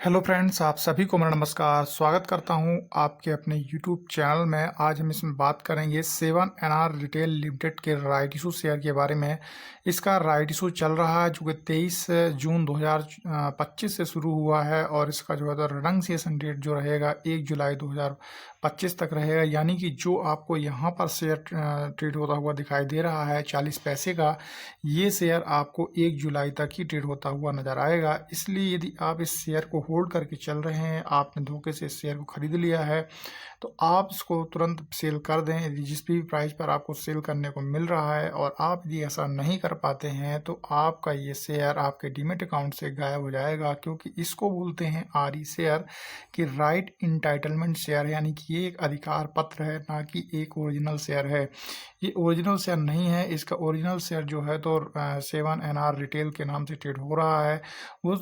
Hello friends, आप सभी को मेरा नमस्कार। स्वागत करता हूं आपके अपने यूट्यूब चैनल में। आज हम इसमें बात करेंगे 7NR रिटेल लिमिटेड के राइट इशू शेयर के बारे में। इसका राइट इशू चल रहा है जो कि 23 जून 2025 से शुरू हुआ है और इसका जो है तो रिनंसिएशन डेट जो रहेगा 1 जुलाई 2025 तक रहेगा। यानी कि जो आपको यहाँ पर शेयर ट्रेड होता हुआ दिखाई दे रहा है 40 पैसे का, ये शेयर आपको 1 जुलाई तक ही ट्रेड होता हुआ नजर आएगा। इसलिए यदि आप इस शेयर को होल्ड करके चल रहे हैं, आपने धोखे से इस शेयर को खरीद लिया है, तो आप इसको तुरंत सेल कर दें। यदि जिस भी प्राइस पर आपको सेल करने को मिल रहा है और आप यदि ऐसा नहीं कर पाते हैं तो आपका ये शेयर आपके डीमेट अकाउंट से गायब हो जाएगा, क्योंकि इसको बोलते हैं आरई शेयर कि राइट इंटाइटलमेंट शेयर, यानी कि ये एक अधिकार पत्र है, ना कि एक ओरिजिनल शेयर है। ये ओरिजिनल शेयर नहीं है। इसका ओरिजिनल शेयर जो है तो 7NR रिटेल के नाम से ट्रेड हो रहा है। वो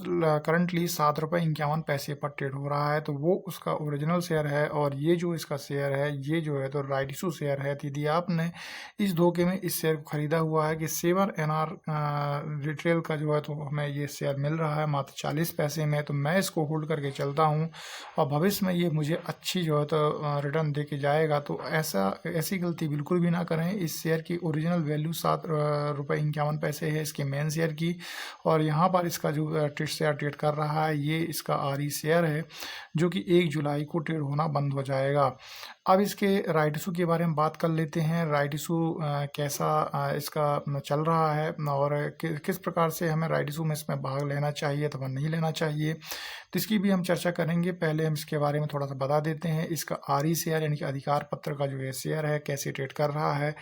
करंटली ₹7.51 पर ट्रेड हो रहा है, तो वो उसका ओरिजिनल शेयर है। और ये जो इसका शेयर है, ये जो है तो राइट इशू शेयर है। यदि आपने इस धोखे में इस शेयर को खरीदा हुआ है कि 7NR रिटेल का जो है तो हमें ये शेयर मिल रहा है मात्र 40 पैसे में, तो मैं इसको होल्ड करके चलता हूँ और भविष्य में ये मुझे अच्छी जो है तो रिटर्न दे के जाएगा। तो ऐसी गलती बिल्कुल भी ना करें। इस शेयर की ओरिजिनल वैल्यू ₹7.51 है इसके मेन शेयर की, और यहाँ पर इसका जो शेयर ट्रेड कर रहा है ये इसका आरई शेयर है जो कि 1 जुलाई को ट्रेड होना बंद हो जाएगा। अब इसके राइट इशू के बारे में बात कर लेते हैं। राइट इशू कैसा इसका चल रहा है और किस प्रकार से हमें राइट इशू में इसमें भाग लेना चाहिए अथवा नहीं लेना चाहिए, तो इसकी भी हम चर्चा करेंगे। पहले हम इसके बारे में थोड़ा सा बता देते हैं। इसका आरई शेयर यानी कि अधिकार पत्र का जो ये शेयर है कैसे ट्रेड कर रहा है।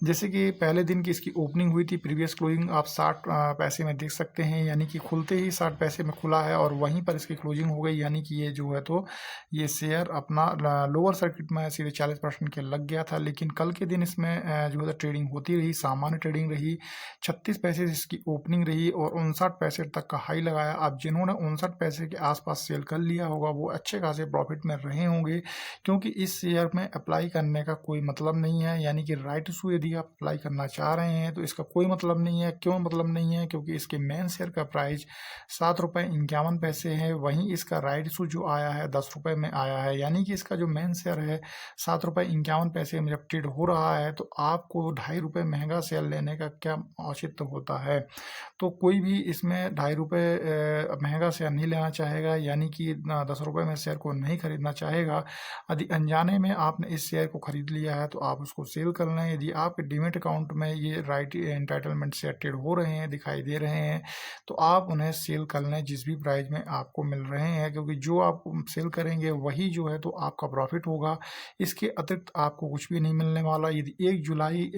जैसे कि पहले दिन की इसकी ओपनिंग हुई थी, प्रीवियस क्लोजिंग आप 60 पैसे में देख सकते हैं, यानी कि खुलते ही 60 पैसे में खुला है और वहीं पर इसकी क्लोजिंग हो गई। यानी कि ये जो है तो ये शेयर अपना लोअर सर्किट में सीधे 40% के लग गया था। लेकिन कल के दिन इसमें जो है ट्रेडिंग होती रही, सामान्य ट्रेडिंग रही। 36 पैसे इसकी ओपनिंग रही और 59 पैसे तक का हाई लगाया। अब जिन्होंने 59 पैसे के आसपास सेल कर लिया होगा वो अच्छे खासे प्रॉफिट में रहे होंगे, क्योंकि इस शेयर में अप्लाई करने का कोई मतलब नहीं है। यानी कि राइट इशू यदि आप अप्लाई करना चाह रहे हैं तो इसका कोई मतलब नहीं है। क्यों मतलब नहीं है? क्योंकि इसके मेन शेयर का प्राइस ₹7.51 है। वहीं इसका राइट इशू जो आया है ₹10 में आया है। यानी कि इसका जो मेन शेयर है ₹7.51 में जब ट्रेड हो रहा है तो आपको ₹2.5 महंगा शेयर लेने का क्या औचित्य होता है? तो कोई भी इसमें ₹2.5 महंगा शेयर नहीं लेना चाहेगा, यानी कि ₹10 में शेयर को नहीं खरीदना चाहेगा। यदि अनजाने में आपने इस शेयर को खरीद लिया है तो आप उसको सेल कर लें। यदि आपके डीमेट अकाउंट में ये राइट एंटाइटलमेंट शेयर ट्रेड हो रहे हैं, दिखाई दे रहे हैं, तो आप उन्हें सेल कर लें जिस भी प्राइस में आपको मिल रहे हैं, क्योंकि जो आप सेल करेंगे वही जो है तो आपका प्रॉफिट होगा। इसके अतिरिक्त आपको कुछ भी नहीं मिलने वाला। यदि 1 जुलाई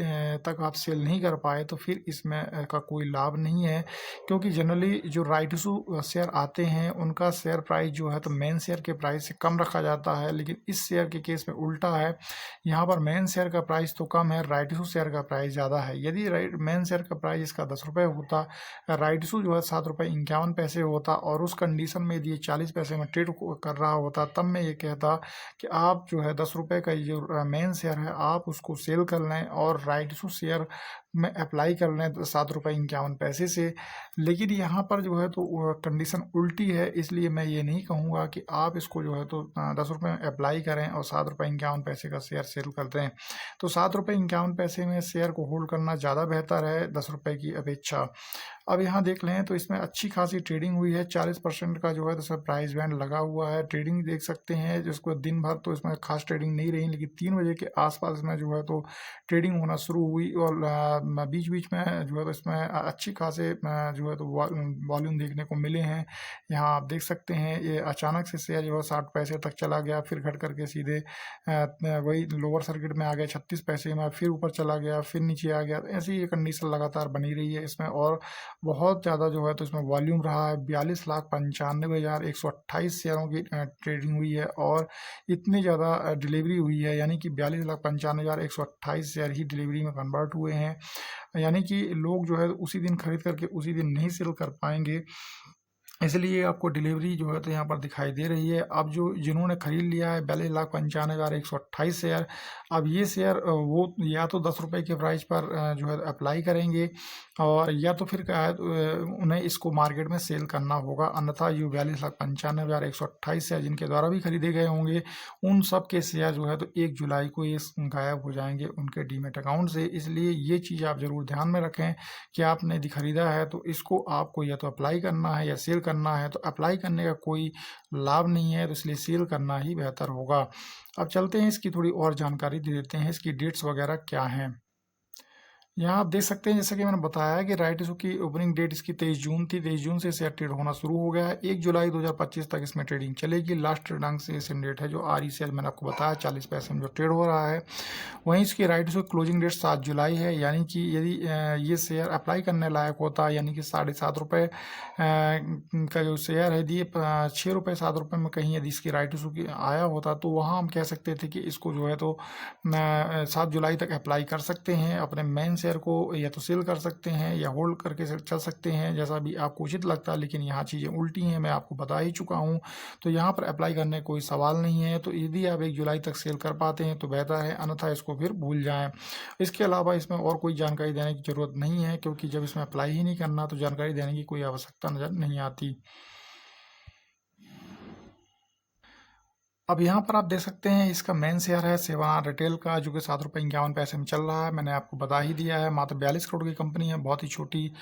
तक आप सेल नहीं कर पाए तो फिर इसमें का कोई लाभ नहीं है, क्योंकि जनरली जो राइट इशू शेयर आते हैं उनका शेयर प्राइस जो है तो मेन शेयर के प्राइस से कम रखा जाता है। लेकिन इस शेयर के केस में उल्टा है। यहाँ पर मेन शेयर का प्राइस तो कम है, राइट इशू शेयर का प्राइस ज़्यादा है। यदि मेन शेयर का प्राइस इसका ₹10 होता, राइट इशू जो है ₹7.51 होता और उस कंडीशन में यदि ये 40 पैसे में ट्रेड कर रहा होता, तब मैं ये कहता कि आप जो है ₹10 का जो मेन शेयर है आप उसको सेल कर लें और राइट इशू शेयर में अप्लाई कर लें तो ₹7.51 से। लेकिन यहाँ पर जो है तो कंडीशन उल्टी है, इसलिए मैं ये नहीं कहूँगा कि आप इसको जो है तो ₹10 में अप्लाई करें और ₹7.51 का शेयर सेल कर दें। तो ₹7.51 में शेयर को होल्ड करना ज़्यादा बेहतर है ₹10 की अपेक्षा। अब यहाँ देख लें तो इसमें अच्छी खासी ट्रेडिंग हुई है। 40% का जो है तो सर प्राइस बैंड लगा हुआ है। ट्रेडिंग देख सकते हैं जिसको दिन भर तो इसमें खास ट्रेडिंग नहीं रही, लेकिन 3 बजे के आसपास इसमें जो है तो ट्रेडिंग होना शुरू हुई और बीच बीच में जो है तो इसमें अच्छी खासे जो है तो वॉल्यूम देखने को मिले हैं। यहाँ आप देख सकते हैं ये अचानक से शेयर जो है 60 पैसे तक चला गया, फिर घट करके सीधे वही लोअर सर्किट में आ गया 36 पैसे में, फिर ऊपर चला गया, फिर नीचे आ गया। ऐसी ये कंडीशन लगातार बनी रही है इसमें और बहुत ज़्यादा जो है तो इसमें वॉल्यूम रहा है। 42,95,128 शेयरों की ट्रेडिंग हुई है और इतनी ज़्यादा डिलीवरी हुई है, यानी कि 42,95,128 शेयर ही डिलीवरी में कन्वर्ट हुए हैं। यानी कि लोग जो है उसी दिन खरीद करके उसी दिन नहीं सेल कर पाएंगे। इसलिए आपको डिलीवरी जो है तो यहाँ पर दिखाई दे रही है। अब जो जिन्होंने खरीद लिया है 42,95,128 शेयर, अब ये शेयर वो या तो 10 रुपये के प्राइस पर जो है अप्लाई करेंगे, और या तो फिर क्या है उन्हें इसको मार्केट में सेल करना होगा। अन्यथा ये 42,95,128 शेयर जिनके द्वारा भी खरीदे गए होंगे, उन सब के शेयर जो है तो 1 जुलाई को ये गायब हो जाएंगे उनके डीमेट अकाउंट से। इसलिए ये चीज़ आप ज़रूर ध्यान में रखें कि आपने यदि खरीदा है तो इसको आपको या तो अप्लाई करना है या सेल करना है। तो अप्लाई करने का कोई लाभ नहीं है, तो इसलिए सेल करना ही बेहतर होगा। अब चलते हैं, इसकी थोड़ी और जानकारी दे देते हैं, इसकी डेट्स वगैरह क्या हैं। यहाँ आप देख सकते हैं, जैसा कि मैंने बताया कि राइट इशू की ओपनिंग डेट इसकी 23 जून थी। 23 जून से शेयर ट्रेड होना शुरू हो गया है। 1 जुलाई 2025 तक इसमें ट्रेडिंग चलेगी। लास्ट ट्रेडिंग सेशन डेट है जो RE शेयर मैंने आपको बताया 40 पैसे में जो ट्रेड हो रहा है। वहीं इसकी राइट इशू क्लोजिंग डेट 7 जुलाई है, यानी कि यदि ये शेयर अप्लाई करने लायक होता, यानी कि 7.5 रुपये का जो शेयर है, यदि 6 रुपये 7 रुपये में कहीं यदि इसकी राइट इशू की आया होता, तो वहाँ हम कह सकते थे कि इसको जो है तो 7 जुलाई तक अप्लाई कर सकते हैं। अपने मेन शेयर को या तो सेल कर सकते हैं या होल्ड करके चल सकते हैं, जैसा भी आपको उचित लगता है। लेकिन यहाँ चीज़ें उल्टी हैं, मैं आपको बता ही चुका हूँ। तो यहाँ पर अप्लाई करने का कोई सवाल नहीं है। तो यदि आप 1 जुलाई तक सेल कर पाते हैं तो बेहतर है, अन्यथा इसको फिर भूल जाएं। इसके अलावा इसमें और कोई जानकारी देने की ज़रूरत नहीं है, क्योंकि जब इसमें अप्लाई ही नहीं करना तो जानकारी देने की कोई आवश्यकता नज़र नहीं आती। अब यहाँ पर आप देख सकते हैं, इसका मेन शेयर है सेवाना रिटेल का, जो कि 7 रुपये 51 पैसे में चल रहा है। मैंने आपको बता ही दिया है, मात्र 42 करोड़ की कंपनी है, बहुत ही छोटी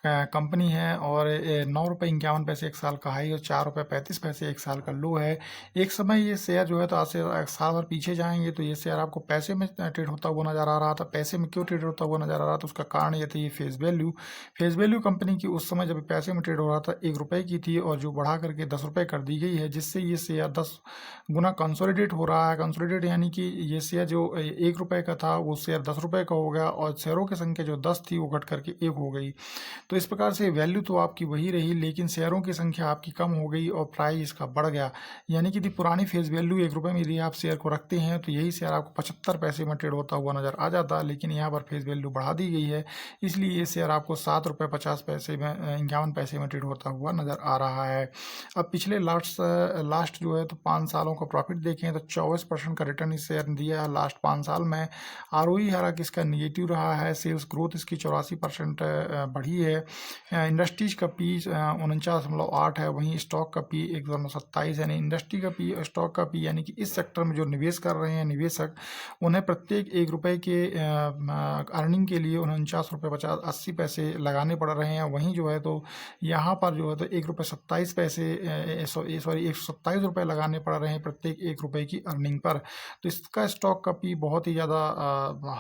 कंपनी है। और 9 रुपये 51 पैसे 1 साल का हाई और 4 रुपये 35 पैसे 1 साल का लो है। एक समय ये शेयर जो है तो आज से 1 साल भर पीछे जाएंगे तो ये शेयर आपको पैसे में ट्रेड होता हुआ नजर आ रहा था। पैसे में क्यों ट्रेड होता हुआ नजर आ रहा था, उसका कारण ये थी face value. Face value company की उस समय जब पैसे में ट्रेड हो रहा था 1 रुपये की थी, और जो बढ़ा करके 10 रुपये कर दी गई है, जिससे ये शेयर 10 गुना कंसोलिडेट हो रहा है। कंसोलिडेट यानी कि ये शेयर जो 1 रुपये का था वो शेयर 10 रुपये का हो गया, और शेयरों की संख्या जो 10 थी वो घट करके 1 हो गई। तो इस प्रकार से वैल्यू तो आपकी वही रही, लेकिन शेयरों की संख्या आपकी कम हो गई और प्राइस इसका बढ़ गया। यानी कि पुरानी फेस वैल्यू 1 रुपये में यदि आप शेयर को रखते हैं तो यही शेयर आपको 75 पैसे में ट्रेड होता हुआ नजर आ जाता, लेकिन यहाँ पर फेस वैल्यू बढ़ा दी गई है, इसलिए ये शेयर आपको 7 रुपये 50 पैसे में 51 पैसे में ट्रेड होता हुआ नजर आ रहा है। अब पिछले लास्ट जो है तो 5 सालों का प्रॉफिट देखें तो 24% का रिटर्न इस शेयर ने दिया है लास्ट 5 साल में। ROE हालांकि इसका निगेटिव रहा है। सेल्स ग्रोथ इसकी 84% बढ़ी है। इंडस्ट्रीज का पी 49.8 है, वहीं स्टॉक का पी 1.27, यानी इंडस्ट्री का पी और स्टॉक का पी, यानी कि इस सेक्टर में जो निवेश कर रहे हैं निवेशक, उन्हें प्रत्येक 1 रुपये के अर्निंग के लिए 49 रुपये 80 पैसे लगाने पड़ रहे हैं। वहीं जो है तो यहाँ पर जो है तो 1 रुपये 27 पैसे सॉरी 127 रुपये लगाने पड़ रहे हैं प्रत्येक 1 रुपये की अर्निंग पर। तो इसका स्टॉक का पी बहुत ही ज़्यादा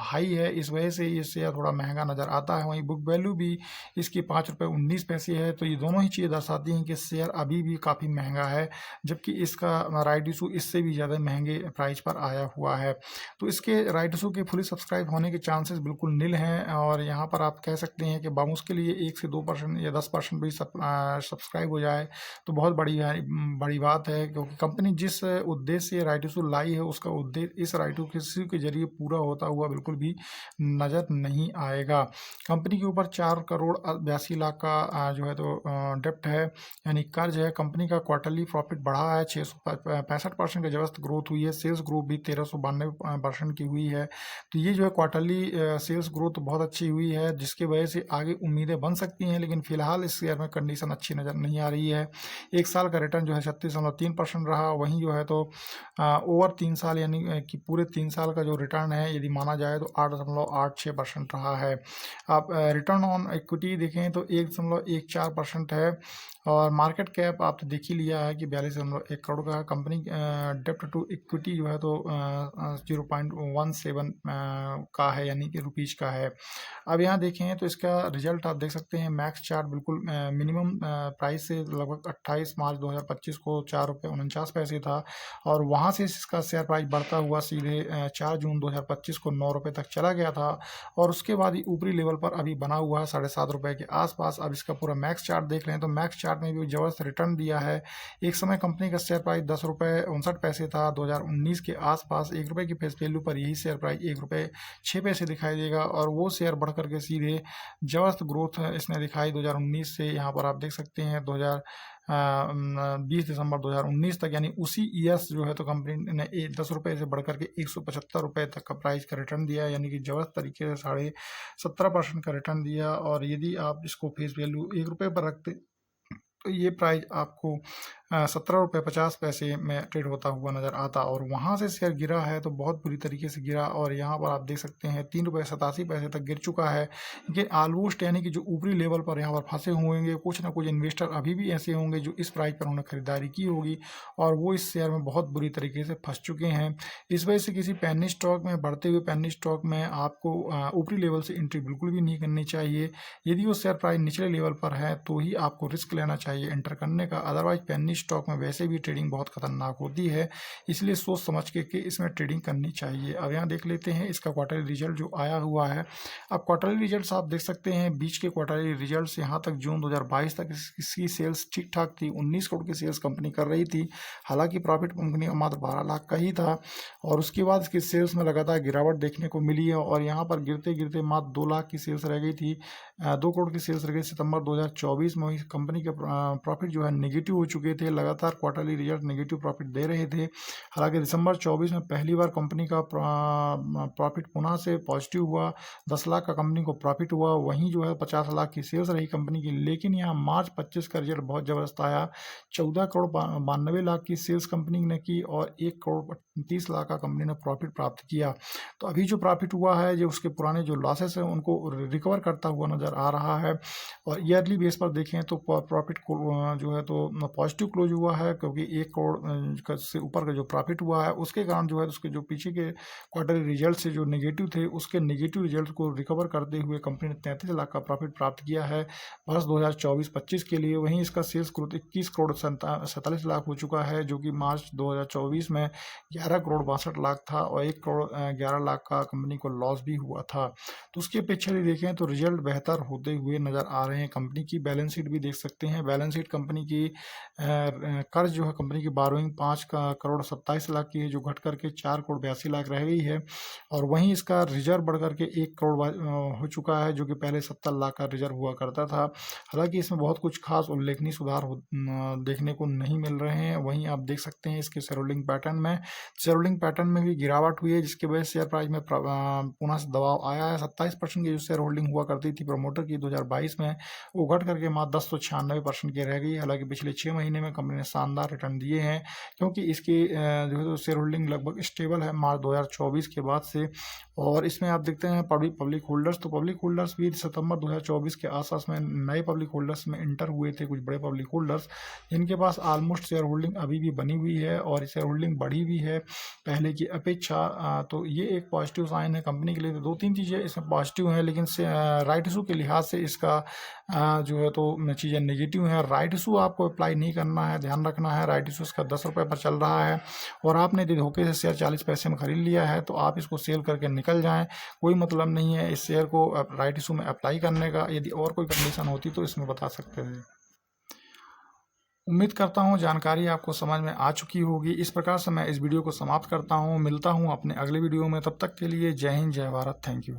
हाई है, इस वजह से ये शेयर थोड़ा महंगा नज़र आता है। वहीं बुक वैल्यू भी इसकी 5 रुपये 19 पैसे है। तो ये दोनों ही चीज़ें दर्शाती हैं कि शेयर अभी भी काफ़ी महंगा है, जबकि इसका राइट इशू इससे भी ज़्यादा महंगे प्राइस पर आया हुआ है। तो इसके राइट इशू के फुली सब्सक्राइब होने के चांसेस बिल्कुल नील हैं, और यहाँ पर आप कह सकते हैं कि बामुश्किल लिए 1 से 2% या 10% भी सब्सक्राइब हो जाए तो बहुत बड़ी बात है, क्योंकि कंपनी जिस उद्देश्य से राइट इशू लाई है उसका उद्देश्य इस राइट इशू के जरिए पूरा होता हुआ बिल्कुल भी नज़र नहीं आएगा। कंपनी के ऊपर 4 करोड़ 82 लाख का जो है तो डेप्ट है, यानी कर्ज है। कंपनी का क्वार्टरली प्रॉफिट बढ़ा है, 665% की जबरदस्त ग्रोथ हुई है। सेल्स ग्रोथ भी 1392% की हुई है। तो ये जो है क्वार्टरली सेल्स ग्रोथ बहुत अच्छी हुई है, जिसकी वजह से आगे उम्मीदें बन सकती हैं, लेकिन फिलहाल इस शेयर में कंडीशन अच्छी नज़र नहीं आ रही है। 1 साल का रिटर्न जो है 36.3% रहा। वहीं जो है तो ओवर 3 साल यानी कि पूरे 3 साल का जो रिटर्न है यदि माना जाए तो 8.86% रहा है। आप रिटर्न ऑन इक्विटी देखें तो 1.14% है, और मार्केट कैप आप तो देख ही लिया है कि 42.1 करोड़ का। कंपनी डेप्ट टू इक्विटी जो है तो 0.17 का है, यानी कि रुपीज़ का है। अब यहाँ देखें तो इसका रिजल्ट आप देख सकते हैं, मैक्स चार्ट बिल्कुल मिनिमम प्राइस से लगभग 28 मार्च 2025 को 4 रुपये 49 पैसे था, और वहाँ से इसका शेयर प्राइस बढ़ता हुआ सीधे 4 जून 2025 को 9 रुपये तक चला गया था, और उसके बाद ही ऊपरी लेवल पर अभी बना हुआ है 7.5 रुपये के आसपास। अब इसका पूरा मैक्स चार्ट देख लें तो मैक्स चार्ट चार्ट में भी ज़बरदस्त रिटर्न दिया है। एक समय कंपनी का शेयर प्राइस 10 रुपये 59 पैसे था। 2019 के आसपास 1 रुपये की फेस वैल्यू पर यही शेयर प्राइस 1 रुपये 6 पैसे दिखाई देगा और वो शेयर बढ़ करके सीधे ज़बरदस्त ग्रोथ इसने दिखाई 2019 से। यहाँ पर आप देख सकते हैं 20 दिसंबर 2019 तक, यानी उसी ईयर्स जो है तो कंपनी ने 10 रुपये से बढ़कर के 175 रुपये तक का प्राइस का रिटर्न दिया, यानी कि ज़बरदस्त तरीके से 17.5% का रिटर्न दिया। और यदि आप इसको फेस वैल्यू 1 रुपये पर रखते तो ये प्राइस आपको 17.50 रुपये में ट्रेड होता हुआ नज़र आता। और वहाँ से शेयर गिरा है तो बहुत बुरी तरीके से गिरा और यहाँ पर आप देख सकते हैं 3.87 रुपये तक गिर चुका है। ये ऑलमोस्ट यानी कि जो ऊपरी लेवल पर यहाँ पर फंसे होंगे कुछ ना कुछ इन्वेस्टर अभी भी ऐसे होंगे जो इस प्राइस पर उन्होंने खरीदारी की होगी और वो इस शेयर में बहुत बुरी तरीके से फंस चुके हैं। इस वजह से किसी पेनी स्टॉक में, बढ़ते हुए पेनी स्टॉक में आपको ऊपरी लेवल से एंट्री बिल्कुल भी नहीं करनी चाहिए। यदि वो शेयर प्राइस निचले लेवल पर है तो ही आपको रिस्क लेना चाहिए एंटर करने का, अदरवाइज पेनी स्टॉक में वैसे भी ट्रेडिंग बहुत खतरनाक होती है, इसलिए सोच समझ के कि इसमें ट्रेडिंग करनी चाहिए। अब यहाँ देख लेते हैं इसका क्वार्टरली रिजल्ट जो आया हुआ है। अब क्वार्टरली रिजल्ट्स आप देख सकते हैं, बीच के क्वार्टरली रिजल्ट्स यहाँ तक जून 2022 तक इसकी सेल्स ठीक ठाक थी। 19 करोड़ की सेल्स कंपनी कर रही थी, हालांकि प्रॉफिट कंपनी का मात्र 12 लाख का ही था। और उसके बाद इसकी सेल्स में लगातार गिरावट देखने को मिली है और यहाँ पर गिरते गिरते मात्र 2 लाख की सेल्स रह गई थी। 2 करोड़ की सेल्स रह गई सितंबर 2024 में। कंपनी के प्रॉफिट जो है नेगेटिव हो चुके थे, लगातार क्वार्टरली रिजल्ट नेगेटिव प्रॉफिट दे रहे थे। हालांकि दिसंबर 24 में पहली बार कंपनी का प्रॉफिट पुनः से पॉजिटिव हुआ, 10 लाख का कंपनी को प्रॉफिट हुआ। वहीं जो है 50 लाख की सेल्स रही कंपनी की। लेकिन यहाँ मार्च 25 का रिजल्ट बहुत ज़बरदस्त आया, 14 करोड़ 92 लाख की सेल्स कंपनी ने की और 1 करोड़ 30 लाख का कंपनी ने प्रॉफिट प्राप्त किया। तो अभी जो प्रॉफिट हुआ है, जो उसके पुराने जो लॉसेस हैं उनको रिकवर करता हुआ नज़र आ रहा है। और ईयरली बेस पर देखें तो प्रॉफिट को जो है तो पॉजिटिव क्लोज हुआ है, क्योंकि 1 करोड़ से ऊपर का जो प्रॉफिट हुआ है उसके कारण जो है उसके जो पीछे के क्वार्टरली रिजल्ट से जो नेगेटिव थे उसके नेगेटिव रिजल्ट को रिकवर करते हुए कंपनी ने 33 लाख का प्रॉफिट प्राप्त किया है वर्ष 2024-25 के लिए। वहीं इसका सेल्स ग्रोथ 21 करोड़ 47 लाख हो चुका है, जो कि मार्च 2024 में 11 करोड़ 62 लाख था और 1 करोड़ 11 लाख का कंपनी को लॉस भी हुआ था। तो उसकी अपेक्षा यदि देखें तो रिजल्ट बेहतर होते हुए नज़र आ रहे हैं। कंपनी की बैलेंस शीट भी देख सकते हैं। बैलेंस शीट कंपनी की कर्ज जो है कंपनी की बारोइंग 5 करोड़ 27 लाख की है, जो घट करके 4 करोड़ 82 लाख रह गई है। और वहीं इसका रिजर्व बढ़ करके 1 करोड़ हो चुका है, जो कि पहले 70 लाख का रिजर्व हुआ करता था। हालांकि इसमें बहुत कुछ खास उल्लेखनीय सुधार देखने को नहीं मिल रहे हैं। वहीं आप देख सकते हैं इसके शेयर होल्डिंग पैटर्न में भी गिरावट हुई है, जिसके वजह से शेयर प्राइस में पुनः से दबाव आया है। 27% की जो शेयर होल्डिंग हुआ करती थी प्रमोटर की 2022 में, वो घट करके मात्र 1096% की रह गई। हालांकि पिछले 6 महीने में कंपनी ने शानदार रिटर्न दिए हैं, क्योंकि इसकी जो है तो शेयर होल्डिंग लगभग स्टेबल है मार्च 2024 के बाद से। और इसमें आप देखते हैं पब्लिक होल्डर्स, तो पब्लिक होल्डर्स भी सितंबर 2024 के आसपास में नए पब्लिक होल्डर्स में इंटर हुए थे, कुछ बड़े पब्लिक होल्डर्स जिनके पास ऑलमोस्ट शेयर होल्डिंग अभी भी बनी हुई है और शेयर होल्डिंग बढ़ी भी है पहले की अपेक्षा। तो ये एक पॉजिटिव साइन है कंपनी के लिए। तो 2-3 चीज़ें इसमें पॉजिटिव हैं, लेकिन राइट इशू के लिहाज से इसका जो है तो चीज़ें नेगेटिव हैं। राइट इशू आपको अप्लाई नहीं करना है, ध्यान रखना है। राइट इशू इसका 10 रुपये पर चल रहा है और आपने यदि धोखे से शेयर 40 पैसे में खरीद लिया है तो आप इसको सेल करके निकल जाएं, कोई मतलब नहीं है इस शेयर को राइट इशू में अप्लाई करने का। यदि और कोई कंडीशन होती तो इसमें बता सकते थे। उम्मीद करता हूँ जानकारी आपको समझ में आ चुकी होगी। इस प्रकार से मैं इस वीडियो को समाप्त करता हूँ। मिलता हूँ अपने अगले वीडियो में, तब तक के लिए जय हिंद, जय भारत, थैंक यू।